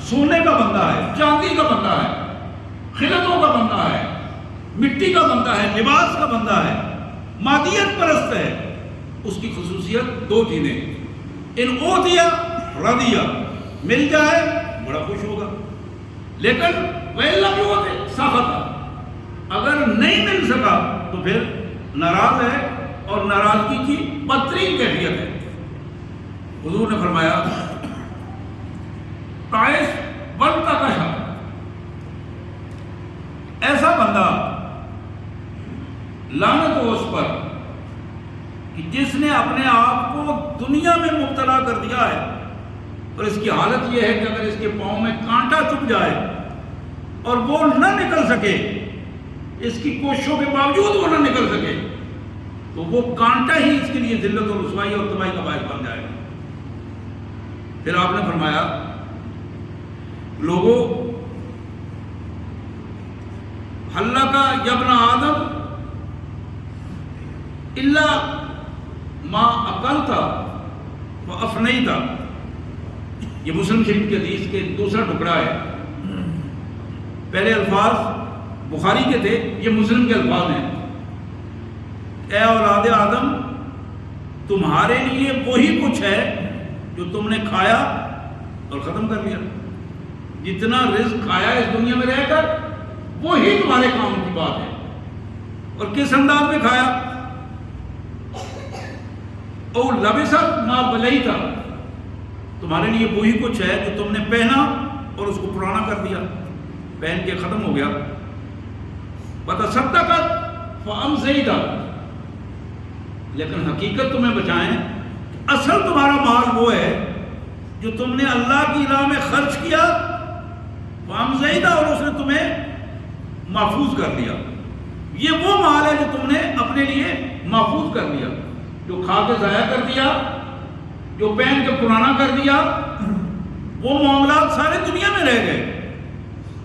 سونے کا بندہ ہے، چاندی کا بندہ ہے، خلطوں کا بندہ ہے، مٹی کا بندہ ہے، لباس کا بندہ ہے، مادیت پرست ہے، اس کی خصوصیت دو چیزیں، ان اوتیا رضیا، مل جائے بڑا خوش ہوگا، لیکن وَإِلَّا بِوَدْءٍ سَخَطَ، اگر نہیں مل سکا تو پھر ناراض ہے، اور ناراضگی کی بدترین کیفیت ہے۔ حضور نے فرمایا تعیش بنتا کا شک، ایسا بندہ لعنت ہو اس پر کہ جس نے اپنے آپ کو دنیا میں مبتلا کر دیا ہے، اور اس کی حالت یہ ہے کہ اگر اس کے پاؤں میں کانٹا چبھ جائے اور وہ نہ نکل سکے، اس کی کوششوں کے باوجود وہ نہ نکل سکے، تو وہ کانٹا ہی اس کے لیے ذلت اور رسوائی اور تباہی کا باعث بن جائے گا۔ پھر آپ نے فرمایا لوگوں ہلکا یبن آدم الا ما اکلت وافنیت، یہ مسلم شریف کی حدیث کے دوسرا ٹکڑا ہے۔ پہلے الفاظ بخاری کے تھے، یہ مسلم کے الفاظ ہیں۔ اے اولاد آدم، تمہارے لیے وہی کچھ ہے جو تم نے کھایا اور ختم کر لیا۔ جتنا رزق کھایا اس دنیا میں رہ کر، وہی تمہارے کام کی بات ہے، اور کس انداز میں کھایا۔ او لبست ما بلیت، تمہارے لیے وہی کچھ ہے جو تم نے پہنا اور اس کو پرانا کر دیا، پہن کے ختم ہو گیا۔ وتصدقت فامسیت، لیکن حقیقت تمہیں بچائیں، اصل تمہارا مال وہ ہے جو تم نے اللہ کی راہ میں خرچ کیا، فامسیت، اور اس نے تمہیں محفوظ کر دیا۔ یہ وہ مال ہے جو تم نے اپنے لیے محفوظ کر دیا، جو کھا کے ضائع کر دیا، جو پہن کے پرانا کر دیا، وہ معاملات سارے دنیا میں رہ گئے،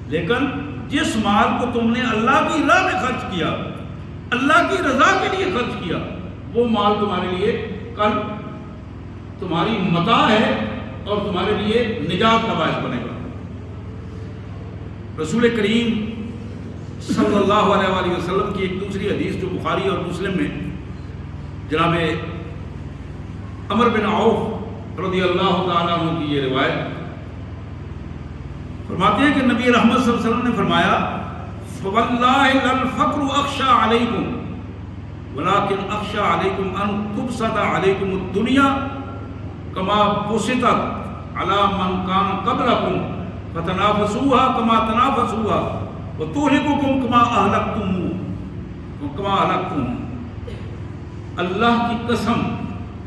لیکن جس مال کو تم نے اللہ کی راہ میں خرچ کیا، اللہ کی رضا کے لیے خرچ کیا، وہ مال تمہارے لیے کل تمہاری متاع ہے اور تمہارے لیے نجات کا باعث بنے گا۔ رسول کریم صلی اللہ علیہ وآلہ وسلم کی ایک دوسری حدیث جو بخاری اور مسلم میں جناب عمر بن عوف رضی اللہ تعالیٰ عنہ کی یہ روایت فرماتے ہیں کہ نبی رحمت صلی اللہ علیہ وسلم نے فرمایا فواللہ للفقر اخشى علیکم ولكن اخشى علیکم ان تبسط علیکم الدنیا کما بسطت علی من کان قبلکم فتنافسوها کما تنافسوها وتہلککم کما اہلکتم۔ اللہ کی قسم،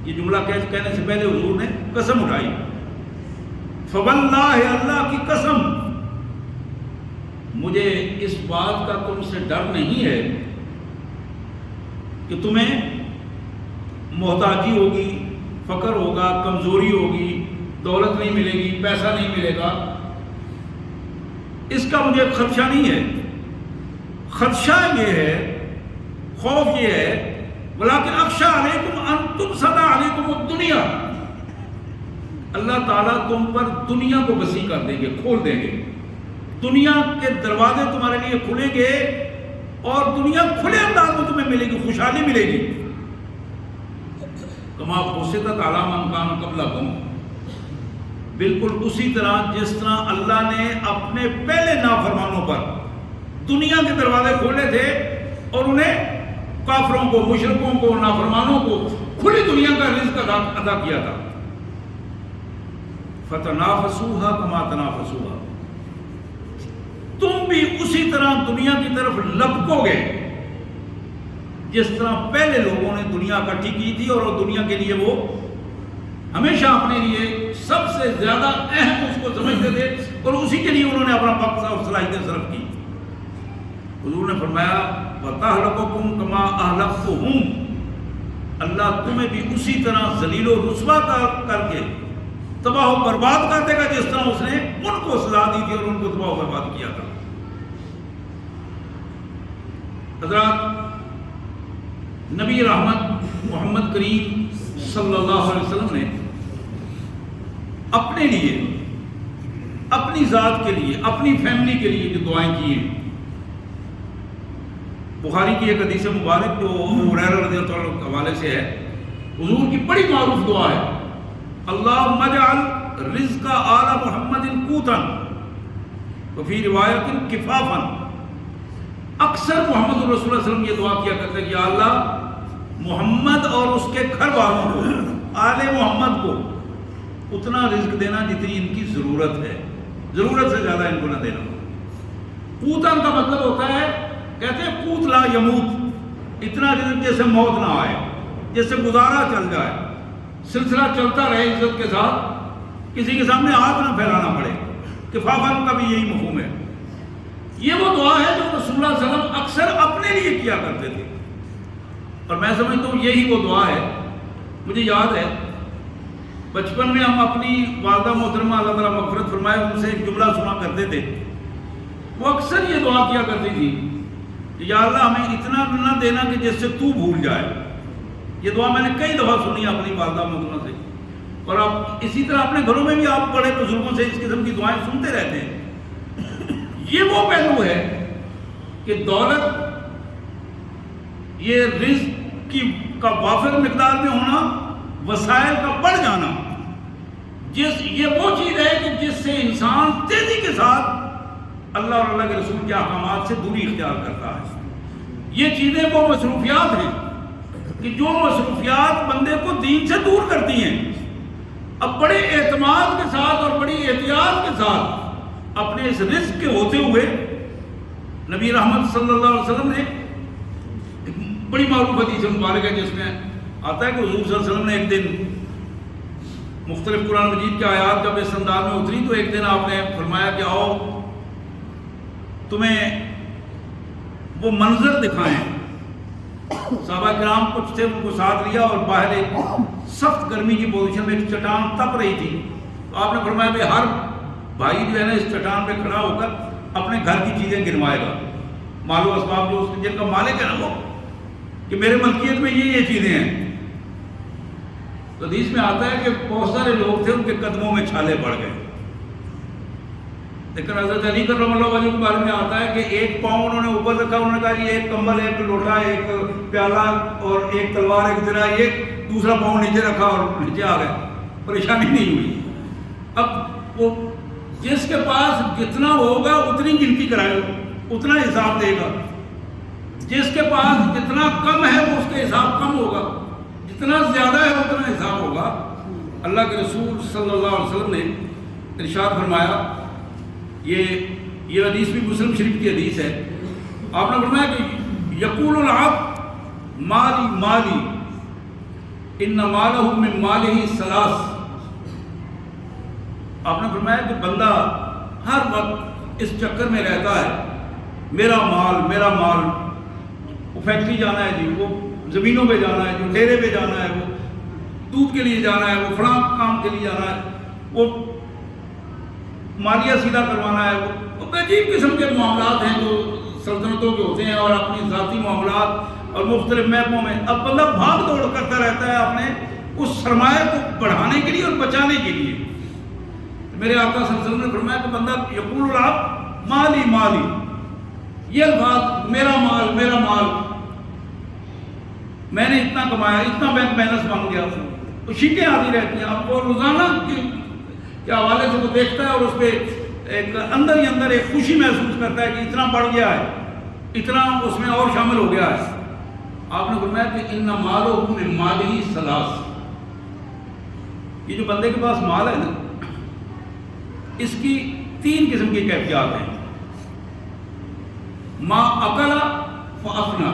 یہ جملہ کہنے سے پہلے حضور نے قسم اٹھائی، فواللہ، اللہ کی قسم، مجھے اس بات کا تم سے ڈر نہیں ہے کہ تمہیں محتاجی ہوگی، فقر ہوگا، کمزوری ہوگی، دولت نہیں ملے گی، پیسہ نہیں ملے گا، اس کا مجھے خدشہ نہیں ہے۔ خدشہ یہ ہے، خوف یہ ہے، ولیکن اخشى علیکم ان تبسط علیکم الدنیا، اللہ تعالیٰ تم پر دنیا کو وسیع کر دیں گے، کھول دیں گے، دنیا کے دروازے تمہارے لیے کھلیں گے، اور دنیا کھلے انداز میں تمہیں ملے گی، خوشحالی ملے گی۔ کما بسطت علی من کان قبلکم، بالکل اسی طرح جس طرح اللہ نے اپنے پہلے نافرمانوں پر دنیا کے دروازے کھولے تھے اور انہیں کافروں کو، مشرکوں کو، نافرمانوں کو کھلی دنیا کا رزق عطا کیا تھا۔ فتنافسوها کما تنافسوها، تم بھی اسی طرح دنیا کی طرف لپکو گے جس طرح پہلے لوگوں نے دنیا اکٹھی کی تھی، اور دنیا کے لیے وہ ہمیشہ اپنے لیے سب سے زیادہ اہم اس کو سمجھتے تھے، اور اسی کے لیے انہوں نے اپنا وقت اور صلاحیتیں صرف کی۔ حضور نے فرمایا وَتَهْلَكُكُمْ كَمَا أَهْلَكْتُهُمْ، اللہ تمہیں بھی اسی طرح ذلیل و رسوا کر کے تباہ و برباد کر دے گا جس طرح اس نے ان کو سزا دی تھی اور ان کو تباہ و برباد کیا تھا۔ حضرات، نبی رحمت محمد کریم صلی اللہ علیہ وسلم نے اپنے لیے اپنی ذات کے لیے، اپنی فیملی کے لیے جو دعائیں کی ہیں. بخاری کی ایک حدیث مبارک جو ابو ہریرہ رضی اللہ عنہ کے حوالے سے ہے، حضور کی بڑی معروف دعا ہے، اللہم اجعل رزق آل محمد قوتا وفی روایت کفافا. اکثر محمد رسول اللہ صلی اللہ علیہ وسلم یہ دعا کیا کرتے ہیں کہ یا اللہ محمد اور اس کے گھر والوں کو، آل محمد کو اتنا رزق دینا جتنی ان کی ضرورت ہے، ضرورت سے زیادہ ان کو نہ دینا. قوتاً کا مطلب ہوتا ہے، کہتے ہیں قوت لا یموت، اتنا رزق جیسے موت نہ آئے، جیسے گزارا چل جائے، سلسلہ چلتا رہے عزت کے ساتھ، کسی کے سامنے ہاتھ نہ پھیلانا پڑے. کفافاً کا بھی یہی مفہوم ہے. یہ وہ دعا ہے جو رسول اللہ صلی اللہ علیہ وسلم اکثر اپنے لیے کیا کرتے تھے، اور میں سمجھتا ہوں یہی وہ دعا ہے. مجھے یاد ہے بچپن میں ہم اپنی والدہ محترمہ اللہ تعالیٰ مغفرت فرمائے ان سے ایک جملہ سنا کرتے تھے. وہ اکثر یہ دعا کیا کرتی تھی کہ یا اللہ ہمیں اتنا نہ دینا کہ جس سے تو بھول جائے. یہ دعا میں نے کئی دفعہ سنی اپنی والدہ محترمہ سے، اور آپ اسی طرح اپنے گھروں میں بھی آپ بڑے بزرگوں سے اس قسم کی دعائیں سنتے رہتے ہیں. یہ وہ پہلو ہے کہ دولت، یہ رزق کا وافر مقدار میں ہونا، وسائل کا بڑھ جانا، یہ وہ چیز ہے کہ جس سے انسان تیزی کے ساتھ اللہ اور اللہ کے رسول کے احکامات سے دوری اختیار کرتا ہے. یہ چیزیں وہ مصروفیات ہیں کہ جو مصروفیات بندے کو دین سے دور کرتی ہیں. اب بڑے اعتماد کے ساتھ اور بڑی احتیاط کے ساتھ اپنے اس رزق کے ہوتے ہوئے نبی رحمت صلی اللہ علیہ وسلم نے ایک بڑی معروف حدیث مبارک ہے جس میں آتا ہے کہ حضور صلی اللہ علیہ وسلم نے ایک دن مختلف قرآن مجید کی آیات جب اس انداز میں اتری تو ایک دن آپ نے فرمایا کہ آؤ تمہیں وہ منظر دکھائیں. صحابہ کرام کچھ تھے، ان کو ساتھ لیا اور باہر ایک سخت گرمی کی پوزیشن میں ایک چٹان تپ رہی تھی. تو آپ نے فرمایا کہ ہر بھائی جو ہے نا اس چٹان پہ کھڑا ہو کر اپنے گھر کی چیزیں گنوائے گا، مال و اسباب جو اس جن کا مالک ہے نا وہ، کہ میرے ملکیت میں یہ چیزیں ہیں. تو حدیث میں آتا ہے کہ بہت سارے لوگ تھے ان کے قدموں میں چھالے پڑ گئے. لیکن حضرت علی کرم اللہ وجہ کے بارے میں آتا ہے کہ ایک پاؤں انہوں نے اوپر رکھا، انہوں نے کہا کہ ایک کمبل، ایک لوٹا، ایک پیالہ اور ایک تلوار، ایک ذرا، ایک دوسرا پاؤں نیچے رکھا اور نیچے آ گئے. پریشانی نہیں ہوئی. اب وہ جس کے پاس جتنا ہوگا اتنی گنتی کرائے گا، اتنا حساب دے گا. جس کے پاس جتنا کم ہے وہ اس کا حساب کم ہوگا، جتنا زیادہ ہے اتنا حساب ہوگا. اللہ کے رسول صلی اللہ علیہ وسلم نے ارشاد فرمایا، یہ حدیث بھی مسلم شریف کی حدیث ہے. آپ نے فرمایا کہ یقول العبد مالی مالی ان مالہ من مالہ ثلاث. آپ نے فرمایا کہ بندہ ہر وقت اس چکر میں رہتا ہے، میرا مال میرا مال. وہ فیکٹری جانا ہے جی، وہ زمینوں پہ جانا ہے، جو ڈیرے پہ جانا ہے، وہ دودھ کے لیے جانا ہے، وہ فلاں کام کے لیے جانا ہے، وہ مالیہ سیدھا کروانا ہے. وہ عجیب قسم کے معاملات ہیں جو سلطنتوں کے ہوتے ہیں، اور اپنی ذاتی معاملات اور مختلف محکموں میں. اب بندہ بھاگ دوڑ کرتا رہتا ہے اپنے اس سرمایہ کو بڑھانے کے لیے اور بچانے کے لیے. میرے آقا صلی اللہ علیہ وسلم نے فرمایا کہ بندہ یقول العبد مالی مالی، یہ الفاظ میرا مال میرا مال، میں نے اتنا کمایا، اتنا بینک بیلنس بن گیا، شیٹیں آتی رہتی ہیں. اب وہ روزانہ کے حوالے سے وہ دیکھتا ہے اور اس پہ ایک اندر ہی اندر ایک خوشی محسوس کرتا ہے کہ اتنا بڑھ گیا ہے، اتنا اس میں اور شامل ہو گیا ہے. آپ نے فرمایا کہ ان مالہ من مالہ ثلاث. یہ جو بندے کے پاس مال ہے نا، اس کی تین قسم کی کیفیات ہیں. ما اکل فافنا،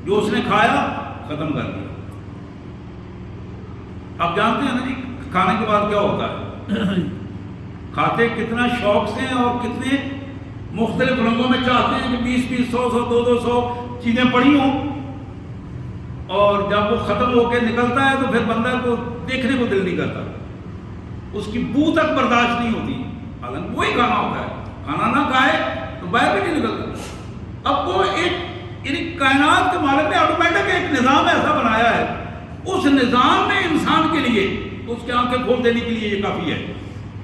جو اس نے کھایا ختم کر دیا. آپ جانتے ہیں نا جی کھانے کے بعد کیا ہوتا ہے، کھاتے کتنا شوق سے اور کتنے مختلف رنگوں میں چاہتے ہیں کہ 20 100 200 چیزیں پڑی ہوں، اور جب وہ ختم ہو کے نکلتا ہے تو پھر بندہ کو دیکھنے کو دل نہیں کرتا، اس کی بو تک برداشت نہیں ہوتی. حالانکہ وہی کھانا ہوتا ہے، کھانا نہ کھائے تو باہر بھی نہیں نکلتا. اب وہ ایک کائنات کے مالک نے آٹومیٹک ایک نظام ایسا بنایا ہے، اس نظام میں انسان کے لیے اس کی آنکھیں کھول دینے کے لیے یہ کافی ہے.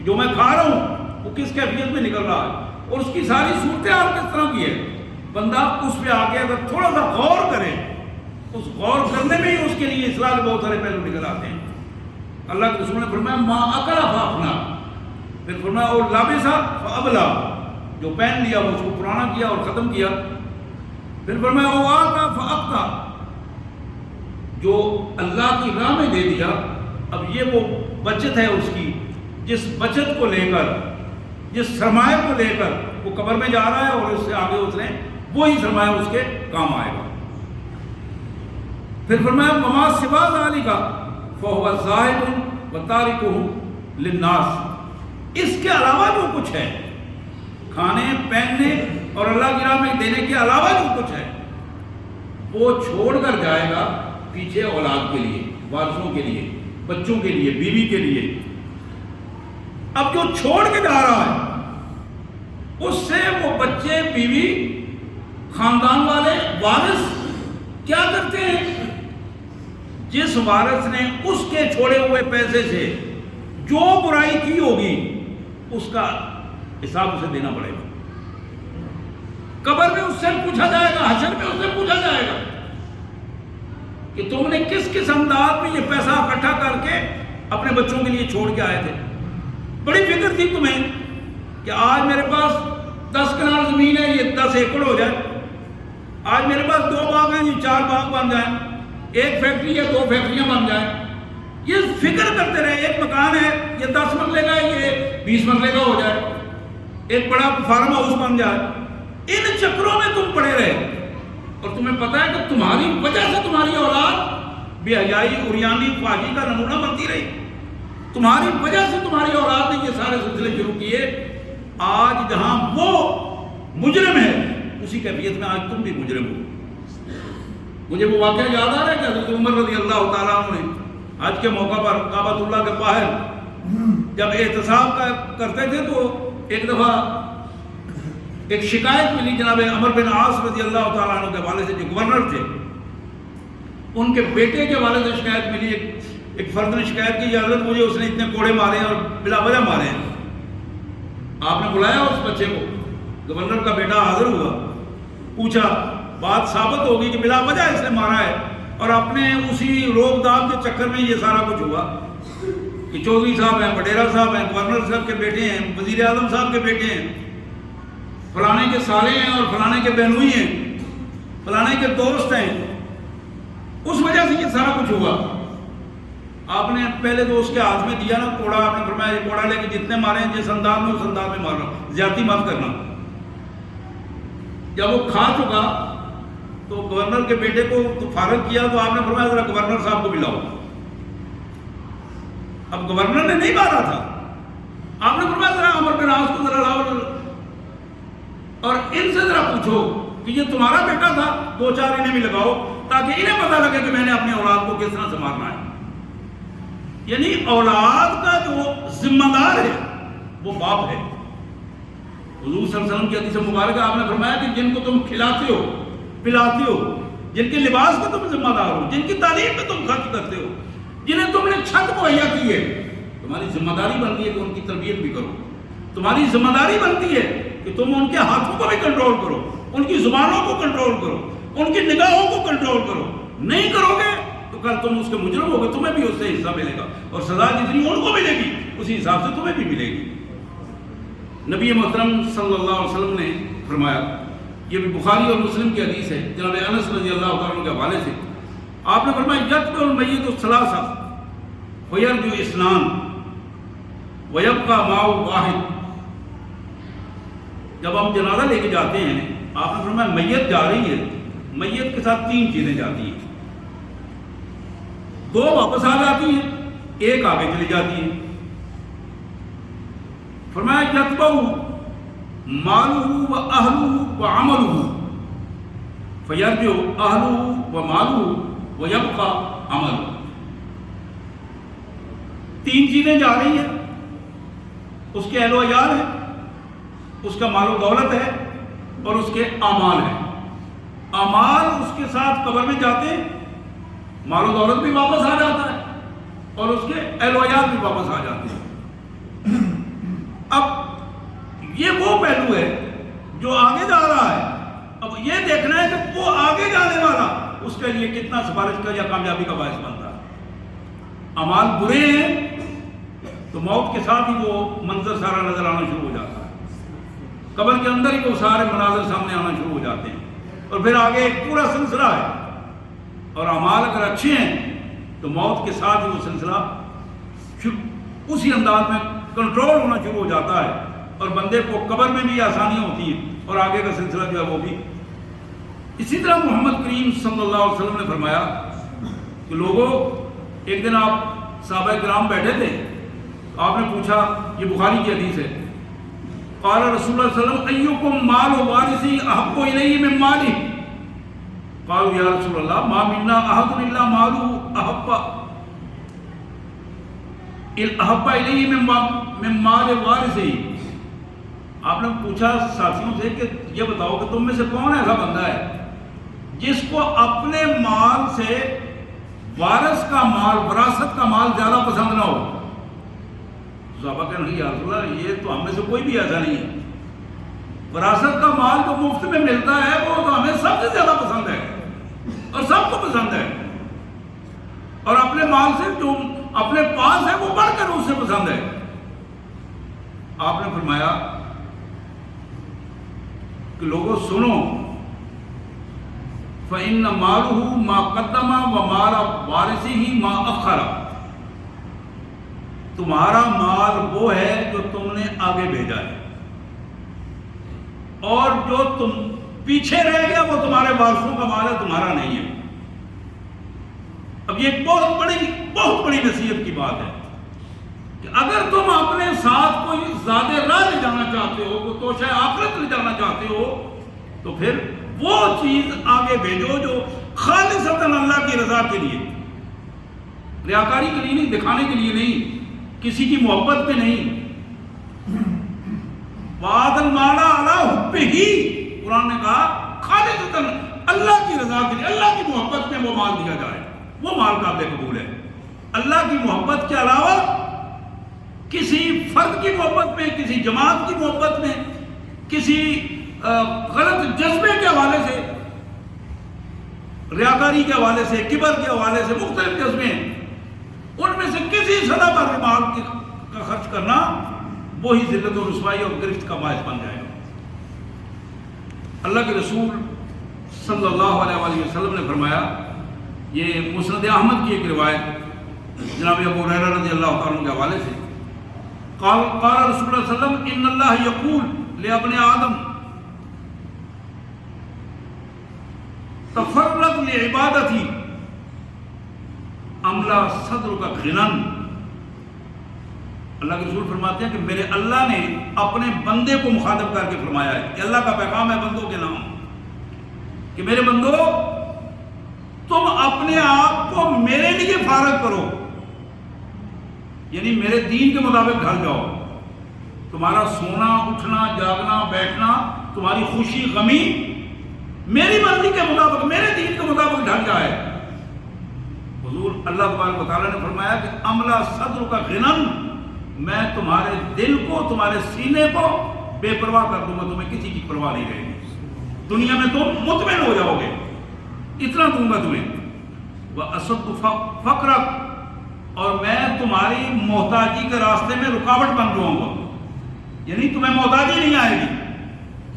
جو میں کھا رہا ہوں وہ کس کیفیت میں نکل رہا ہے اور اس کی ساری صورتحال کس طرح کی ہے. بندہ اس پہ آ کے اگر تھوڑا سا غور کرے، اس غور کرنے میں ہی اس کے لیے اصلاح کے بہت سارے پہلو نکل آتے ہیں. اللہ کے رسول نے فرمایا ما اکلا فافنا، پھر فرمایا اور لابسا فابلا، جو پہن لیا وہ اس کو پرانا کیا اور ختم کیا. پھر فرمایا او آتا فاقتا، جو اللہ کی راہ میں دے دیا. اب یہ وہ بچت ہے اس کی، جس بچت کو لے کر، جس سرمایہ کو لے کر وہ قبر میں جا رہا ہے اور اس سے آگے اس نے وہی سرمایہ اس کے کام آئے گا. پھر فرمایا وما سوا ذالک فہو زاہد وتارکہ للناس، اس کے علاوہ جو کچھ ہے، کھانے پہننے اور اللہ کی راہ میں دینے کے علاوہ جو کچھ ہے، وہ چھوڑ کر جائے گا پیچھے اولاد کے لیے، وارثوں کے لیے، بچوں کے لیے، بیوی کے لیے. اب جو چھوڑ کے جا رہا ہے اس سے وہ بچے، بیوی، خاندان والے، وارث کیا کرتے ہیں؟ جس وارث نے اس کے چھوڑے ہوئے پیسے سے جو برائی کی ہوگی اس کا حساب اسے دینا پڑے گا. قبر میں اس سے پوچھا جائے گا، حشر میں اس سے پوچھا جائے گا کہ تم نے کس کس انداز میں یہ پیسہ اکٹھا کر کے اپنے بچوں کے لیے چھوڑ کے آئے تھے. بڑی فکر تھی تمہیں کہ آج میرے پاس 10 کنال زمین ہے، یہ 10 ایکڑ ہو جائے. آج میرے پاس 2 باغ ہیں، یہ 4 باغ بن جائیں. ایک فیکٹری ہے، 2 فیکٹریاں بن جائیں. یہ فکر کرتے رہے. ایک مکان ہے، یہ 10 مرلے کا ہے، یہ 20 مرلے کا ہو جائے. ایک بڑا فارم ہاؤس بن جائے. ان چکروں میں تم پڑے رہے اور تمہیں پتا ہے کہ تمہاری وجہ سے تمہاری اولاد بے حیائی، عریانی، فحاشی کا نمونہ بنتی رہی. تمہاری وجہ سے تمہاری اولاد نے یہ سارے سلسلے شروع کیے. آج جہاں وہ مجرم ہے اسی کیفیت میں آج تم بھی مجرم ہو. مجھے وہ واقعہ یاد آ رہا ہے کہ حضرت عمر رضی اللہ تعالیٰ عنہ نے حج کے موقع پر کعبۃ اللہ کے باہر جب احتساب کرتے تھے تو ایک دفعہ ایک شکایت ملی جناب عمر بن عاص رضی اللہ تعالیٰ عنہ کے والے سے، جو گورنر تھے. ان کے بیٹے کے والے سے شکایت ملی. ایک فرد نے شکایت کی، حضرت مجھے اس نے اتنے کوڑے مارے ہیں اور بلا وجہ مارے ہیں. آپ نے بلایا اس بچے کو. گورنر کا بیٹا حاضر ہوا، پوچھا، بات ثابت ہوگی کہ بلا وجہ اس نے مارا ہے اور اپنے اسی روک دام کے چکر میں یہ سارا کچھ ہوا کہ چودھری صاحب ہیں، وڈیرا صاحب ہیں، گورنر صاحب کے بیٹے ہیں، وزیر اعظم صاحب کے بیٹے ہیں، فلانے کے سالے ہیں اور فلانے کے بہنوئی ہیں، فلانے کے دوست ہیں. اس وجہ سے یہ سارا کچھ ہوا. آپ نے پہلے تو اس کے ہاتھ میں دیا نا کوڑا. آپ نے فرمایا یہ کوڑا لے کے جتنے مارے ہیں جس انداز میں اس انداز میں مارنا، زیادتی مت کرنا. جب وہ کھا چکا تو گورنر کے بیٹے کو تو فارغ کیا تو آپ نے فرمایا ذرا گورنر صاحب کو بلاؤ. اب گورنر نے نہیں مارا تھا. آپ نے فرمایا ذرا عمر بن عاص کو ذرا لاؤ اور ان سے ذرا پوچھو کہ یہ تمہارا بیٹا تھا، 2-4 انہیں بھی لگاؤ تاکہ انہیں پتہ لگے کہ میں نے اپنی اولاد کو کس طرح سے مارنا ہے. یعنی اولاد کا جو ذمہ دار ہے وہ باپ ہے. حضور صلی اللہ علیہ وسلم کی حدیث مبارکہ آپ نے فرمایا کہ جن کو تم کھلاتے ہو، پلاتے ہو، جن کے لباس کا تم ذمہ دار ہو، جن کی تعلیم میں تم خرچ کرتے ہو، جنہیں تم نے چھت مہیا کی ہے، تمہاری ذمہ داری بنتی ہے کہ ان کی تربیت بھی کرو. تمہاری ذمہ داری بنتی ہے کہ تم ان کے ہاتھوں کو بھی کنٹرول کرو، ان کی زبانوں کو کنٹرول کرو، ان کی نگاہوں کو کنٹرول کرو. نہیں کرو گے تو کل تم اس کے مجرم ہو گے، تمہیں بھی اس سے حصہ ملے گا اور سزا جتنی ان کو ملے گی اسی حساب سے تمہیں بھی ملے گی. نبی محترم صلی اللہ علیہ وسلم نے فرمایا، یہ بھی بخاری اور مسلم کی حدیث ہے جناب انس رضی اللہ تعالیٰ عنہ کے حوالے سے. آپ نے فرمایا یتبع المیت الثلاثہ فیرجو اثنان ویبقى ماء واحد. جب ہم جنازہ لے کے جاتے ہیں آپ نے فرمایا میت جا رہی ہے، میت کے ساتھ 3 چیزیں جاتی ہیں. 2 واپس آ جاتی ہیں، 1 آگے چلی جاتی ہے. فرمایا یتبع مالہ و اہلہ و عملہ فیرجع اہلہ و مالہ و یبقى عملہ. 3 چیزیں جا رہی ہیں، اس کے اہل و عیال ہیں، اس کا مال و دولت ہے اور اس کے اعمال ہیں. اعمال اس کے ساتھ قبر میں جاتے ہیں، مال و دولت بھی واپس آ جاتا ہے اور اس کے اہل و عیال بھی واپس آ جاتے ہیں. اب یہ وہ پہلو ہے جو آگے جا رہا ہے. اب یہ دیکھنا ہے کہ وہ آگے جانے والا اس کے لیے کتنا سفارش کا یا کامیابی کا باعث بنتا ہے. اعمال برے ہیں تو موت کے ساتھ ہی وہ منظر سارا نظر آنا شروع ہو جاتا ہے. قبر کے اندر ہی وہ سارے مناظر سامنے آنا شروع ہو جاتے ہیں اور پھر آگے ایک پورا سلسلہ ہے. اور اعمال اگر اچھے ہیں تو موت کے ساتھ ہی وہ سلسلہ اسی انداز میں کنٹرول ہونا شروع ہو جاتا ہے اور بندے کو قبر میں بھی آسانیاں ہوتی ہیں اور آگے کا سلسلہ جو ہے وہ بھی. اسی طرح محمد کریم صلی اللہ علیہ وسلم نے فرمایا کہ لوگوں، ایک دن آپ صحابہ کرام بیٹھے تھے، آپ نے پوچھا، یہ بخاری کی حدیث ہے، قال رسول اللہ صلی اللہ علیہ وسلم ایکم مال وارثی احب الیہ من مالی، قالوا یا رسول اللہ ما منا احد الا مالہ احب الیہ من مال وارثی. آپ نے پوچھا ساتھیوں سے کہ یہ بتاؤ کہ تم میں سے کون ایسا بندہ ہے جس کو اپنے مال سے وارث کا مال، وراثت کا مال زیادہ پسند نہ ہو. صحابہ کہنے لگے یا رسول اللہ یہ تو ہم میں سے کوئی بھی ایسا نہیں ہے، وراثت کا مال تو مفت میں ملتا ہے وہ تو ہمیں سب سے زیادہ پسند ہے اور سب کو پسند ہے، اور اپنے مال سے جو اپنے پاس ہے وہ بڑھ کر اس سے پسند ہے. آپ نے فرمایا کہ لوگوں سنو، فَإِنَّ مَالُهُ مَا قَدَّمَ وَمَالَ وَارِثِهِ مَا أَخَّرَ. تمہارا مال وہ ہے جو تم نے آگے بھیجا ہے، اور جو تم پیچھے رہ گیا وہ تمہارے وارثوں کا مال ہے، تمہارا نہیں ہے. اب یہ ایک بہت بڑی نصیحت کی بات ہے کہ اگر تم اپنے ساتھ کوئی زیادہ راہ لے جانا چاہتے ہو، کوئی توشہ آخرت لے جانا چاہتے ہو، تو پھر وہ چیز آگے بھیجو جو خالصتاً اللہ کی رضا کے لیے، ریاکاری کے لیے نہیں، دکھانے کے لیے نہیں، کسی کی محبت پہ نہیں. وَآتَ الْمَالَ عَلَىٰ حُبِّهِ، قرآن نے کہا خالصتاً اللہ کی رضا کے لیے، اللہ کی محبت میں وہ مال دیا جائے، وہ مال قابل قبول ہے. اللہ کی محبت کے علاوہ کسی فرد کی محبت میں، کسی جماعت کی محبت میں، کسی غلط جذبے کے حوالے سے، ریاکاری کے حوالے سے، کبر کے حوالے سے، مختلف جذبے، ان میں سے کسی سطح پر مال کا خرچ کرنا وہی ذلت و رسوائی اور گرفت کا باعث بن جائے گا. اللہ کے رسول صلی اللہ علیہ وآلہ وسلم نے فرمایا، یہ مسند احمد کی ایک روایت جناب ابو ہریرہ رضی اللہ تعالیٰ عنہ کے حوالے سے، قال رسول اللہ صلی اللہ علیہ وسلم ان اللہ یقول لابن آدم تفرغ لعبادتی املا صدر کا غنن. اللہ کے رسول فرماتے ہیں کہ میرے اللہ نے اپنے بندے کو مخاطب کر کے فرمایا ہے، کہ اللہ کا پیغام ہے بندوں کے نام، کہ میرے بندو تم اپنے آپ کو میرے لیے فارغ کرو، یعنی میرے دین کے مطابق ڈھل جاؤ. تمہارا سونا، اٹھنا، جاگنا، بیٹھنا، تمہاری خوشی، غمی میری مرضی کے مطابق، میرے دین کے مطابق ڈھل جائے. حضور اللہ تبارک و تعالیٰ نے فرمایا کہ املا صدر کا غنن، میں تمہارے دل کو، تمہارے سینے کو بے پرواہ کر دوں گا، تمہیں کسی کی پرواہ نہیں رہے گی، دنیا میں تم مطمئن ہو جاؤ گے، اتنا دوں گا تمہیں. وَأَصَدُّ فَقْرَكَ، اور میں تمہاری محتاجی کے راستے میں رکاوٹ بن جاؤں گا، یعنی تمہیں محتاجی نہیں آئے گی.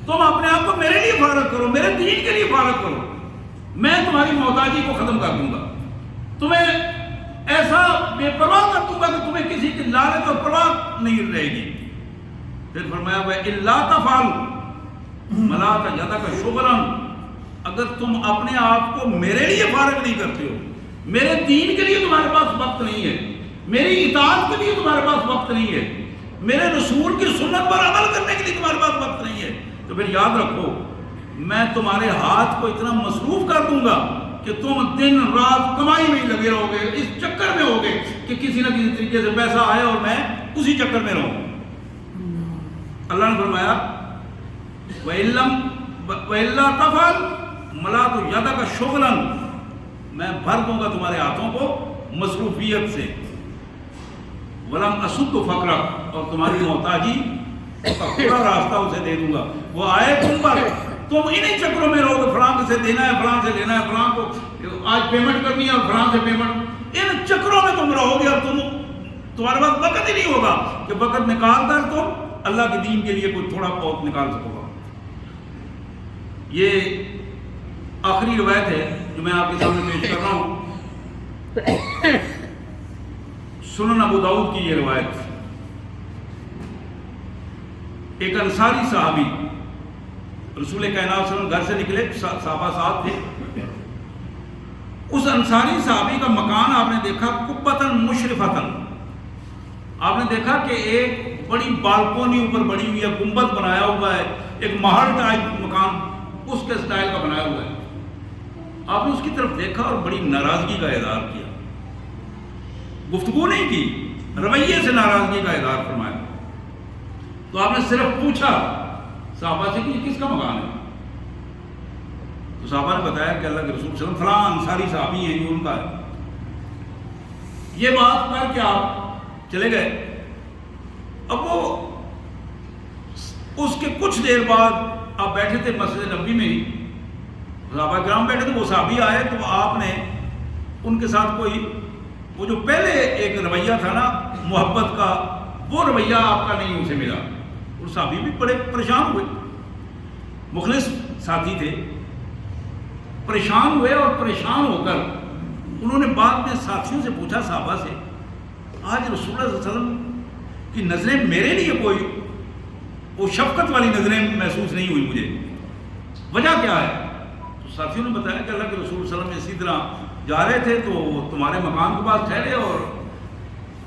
تم اپنے آپ کو میرے لیے فارغ کرو، میرے دین کے لیے فارغ کرو، میں تمہاری محتاجی کو ختم کر دوں گا، تمہیں ایسا بے پرواہ کر دوں گا کہ تمہیں کسی کی لالچ اور پرواہ نہیں رہے گی. پھر فرمایا وَإِلَّا تَفْعَلْ مَلَأْتَ يَدَكَ شُغْلًا، اگر تم اپنے آپ کو میرے لیے فارغ نہیں کرتے ہو، میرے دین کے لیے تمہارے پاس وقت نہیں ہے، میری اطاعت کے لیے تمہارے پاس وقت نہیں ہے، میرے رسول کی سنت پر عمل کرنے کے لیے تمہارے پاس وقت نہیں ہے، تو پھر یاد رکھو میں تمہارے ہاتھ کو اتنا مصروف کر دوں گا کہ تم دن رات کمائی میں ہی لگے رہو گے، اس چکر میں ہوگے کہ کسی نہ کسی طریقے سے پیسہ آئے اور میں اسی چکر میں رہوں. اللہ نے فرمایا وَإِلَّا تَفْعَلْ مَلَأْتُ يَدَكَ شُغْلًا، میں بھر دوں گا تمہارے ہاتھوں کو مصروفیت سے. وَلَمْ أَصُدُّ فَقْرَكَ، اور تمہاری محتاجی اس کا پورا راستہ اسے دے دوں گا. وہ آئے تم پر، تم انہیں چکروں میں رہو گے، فلاں سے دینا ہے، فلاں سے لینا ہے، فلاں کو آج پیمنٹ کرنی ہے اور فلاں سے پیمنٹ، ان چکروں میں تم رہو گے اور تمہارے پاس وقت ہی نہیں ہوگا کہ وقت نکال کر تم اللہ کے دین کے لیے کوئی تھوڑا بہت نکال سکو گا. یہ آخری روایت ہے جو میں آپ کے سامنے پیش کر رہا ہوں. سنن ابو داؤد کی یہ روایت. ایک انصاری صحابی رسول کائنات صلی اللہ علیہ وسلم گھر سے نکلے، صحابہ ساتھ تھے. اس انصاری صحابی کا مکان آپ نے دیکھا قبۃً مشرفۃً، آپ نے دیکھا کہ ایک بڑی بالکونی اوپر بڑی ہوئی ہے، گنبد بنایا ہوا ہے، ایک محل ٹائپ مکان اس کے سٹائل کا بنایا ہوا ہے. آپ نے اس کی طرف دیکھا اور بڑی ناراضگی کا اظہار کیا. گفتگو نہیں کی، رویے سے ناراضگی کا اظہار فرمایا. تو آپ نے صرف پوچھا صحابہ سے کہ یہ کس کا مکان ہے؟ تو صحابہ نے بتایا کہ اللہ کے رسول صلی اللہ علیہ وسلم فلاں انصاری صحابی ہیں، یہ ان کا ہے. یہ بات کر کے آپ چلے گئے. اب وہ اس کے کچھ دیر بعد آپ بیٹھے تھے مسجد نبوی میں ہی، صحابہ کرام بیٹھے تھے، وہ صحابی آئے تو آپ نے ان کے ساتھ کوئی وہ جو پہلے ایک رویہ تھا نا محبت کا، وہ رویہ آپ کا نہیں اسے ملا. اور صحابی بھی بڑے پریشان ہوئے، مخلص ساتھی تھے، پریشان ہوئے اور پریشان ہو کر انہوں نے بعد میں ساتھیوں سے پوچھا صحابہ سے، آج رسول اللہ صلی اللہ علیہ وسلم کی نظریں میرے لیے کوئی وہ شفقت والی نظریں محسوس نہیں ہوئی مجھے، وجہ کیا ہے؟ تو ساتھیوں نے بتایا کہ اللہ کے رسول صلی اللہ علیہ وسلم اسی طرح جا رہے تھے تو تمہارے مکان کے پاس ٹھہرے اور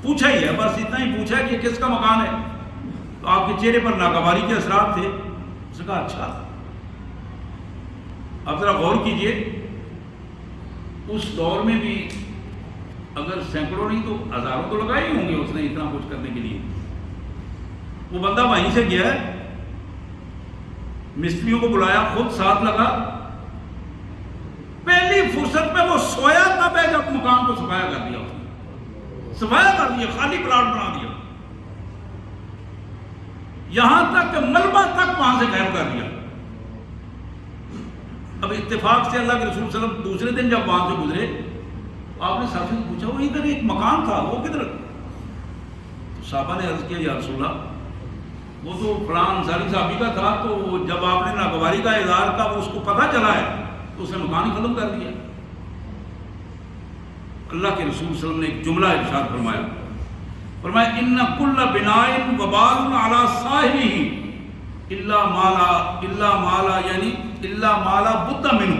پوچھا ہی ہے، بس اتنا ہی پوچھا کہ کس کا مکان ہے. تو آپ کے چہرے پر ناگواری کے اثرات تھے. اس نے کہا اچھا. اب ذرا غور کیجئے، اس دور میں بھی اگر سینکڑوں نہیں تو ہزاروں تو لگائے ہی ہوں گے اس نے اتنا کچھ کرنے کے لیے. وہ بندہ وہیں سے گیا ہے، مستریوں کو بلایا، خود ساتھ لگا. پہلی فرصت میں وہ سویا تب ہے جب مکان کو صفایا کر دیا، صفایا کر دیا، خالی پلاٹ بنا دیا، یہاں تک کہ ملبہ تک وہاں سے غائب کر دیا. اب اتفاق سے اللہ کے رسول صلی اللہ علیہ وسلم دوسرے دن جب وہاں سے گزرے آپ نے ساتھی سے پوچھا وہ ادھر ایک مکان تھا، وہ کدھر؟ تو صحابہ نے عرض کیا یا رسول اللہ وہ تو فلاں انصاری صحابی کا تھا، تو جب آپ نے ناگواری کا اظہار کا وہ اس کو پتہ چلا ہے تو اس نے مکان ہی ختم کر دیا. اللہ کے رسول صلی اللہ علیہ وسلم نے ایک جملہ ارشاد فرمایا، فرمایا ان کل بناء وبال علی صاحبہ الا مالا یعنی الا مالا بد منہ.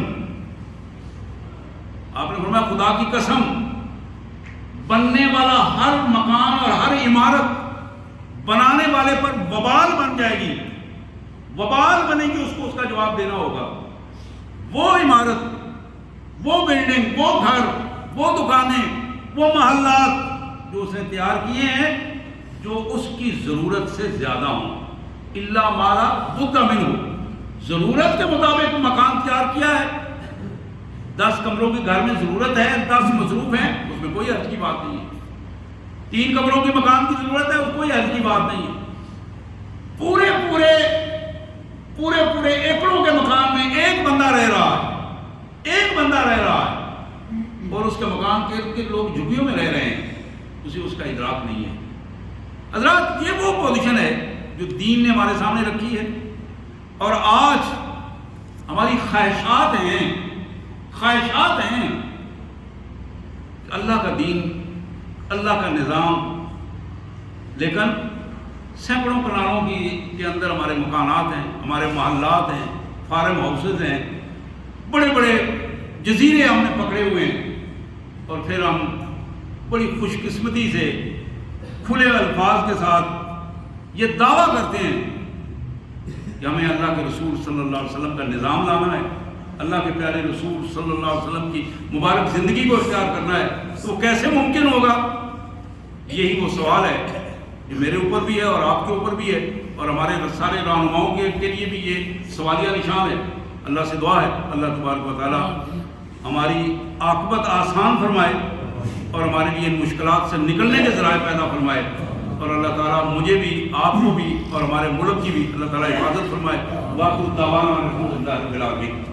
آپ نے فرمایا خدا کی قسم بننے والا ہر مکان اور ہر عمارت بنانے والے پر وبال بن جائے گی، وبال بنے گی، اس کو اس کا جواب دینا ہوگا. وہ عمارت، وہ بلڈنگ، وہ گھر، وہ دکانیں، وہ محلات جو اس نے تیار کیے ہیں جو اس کی ضرورت سے زیادہ ہوں، الا مالا بد منہ، ضرورت کے مطابق مکان تیار کیا ہے. 10 کمروں کے گھر میں ضرورت ہے، 10 مصروف ہیں، اس میں کوئی حرج کی بات نہیں ہے. 3 کمروں کے مکان کی ضرورت ہے، اس کوئی حرج کی بات نہیں ہے. پورے ایکڑوں کے مکان میں ایک بندہ رہ رہا ہے، اور اس کے مکان کے ارد گرد لوگ جھگیوں میں رہ رہے ہیں، اسے اس کا ادراک نہیں ہے. حضرات یہ وہ پوزیشن ہے جو دین نے ہمارے سامنے رکھی ہے. اور آج ہماری خواہشات ہیں اللہ کا دین، اللہ کا نظام، لیکن سینکڑوں کنالوں کے اندر ہمارے مکانات ہیں، ہمارے محلات ہیں، فارم ہاؤسز ہیں، بڑے بڑے جزیرے ہم نے پکڑے ہوئے ہیں، اور پھر ہم بڑی خوش قسمتی سے کھلے الفاظ کے ساتھ یہ دعویٰ کرتے ہیں کہ ہمیں اللہ کے رسول صلی اللہ علیہ وسلم کا نظام لانا ہے، اللہ کے پیارے رسول صلی اللہ علیہ وسلم کی مبارک زندگی کو اختیار کرنا ہے. تو کیسے ممکن ہوگا؟ یہی وہ سوال ہے جو میرے اوپر بھی ہے اور آپ کے اوپر بھی ہے، اور ہمارے سارے رہنماؤں کے لیے بھی یہ سوالیہ نشان ہے. اللہ سے دعا ہے اللہ تبارک و تعالیٰ ہماری عاقبت آسان فرمائے اور ہمارے لیے ان مشکلات سے نکلنے کے ذرائع پیدا فرمائے. اور اللہ تعالیٰ مجھے بھی، آپ کو بھی، اور ہمارے ملک کی بھی اللہ تعالیٰ حفاظت فرمائے۔ واخر دعوانا الحمدللہ رب العالمین۔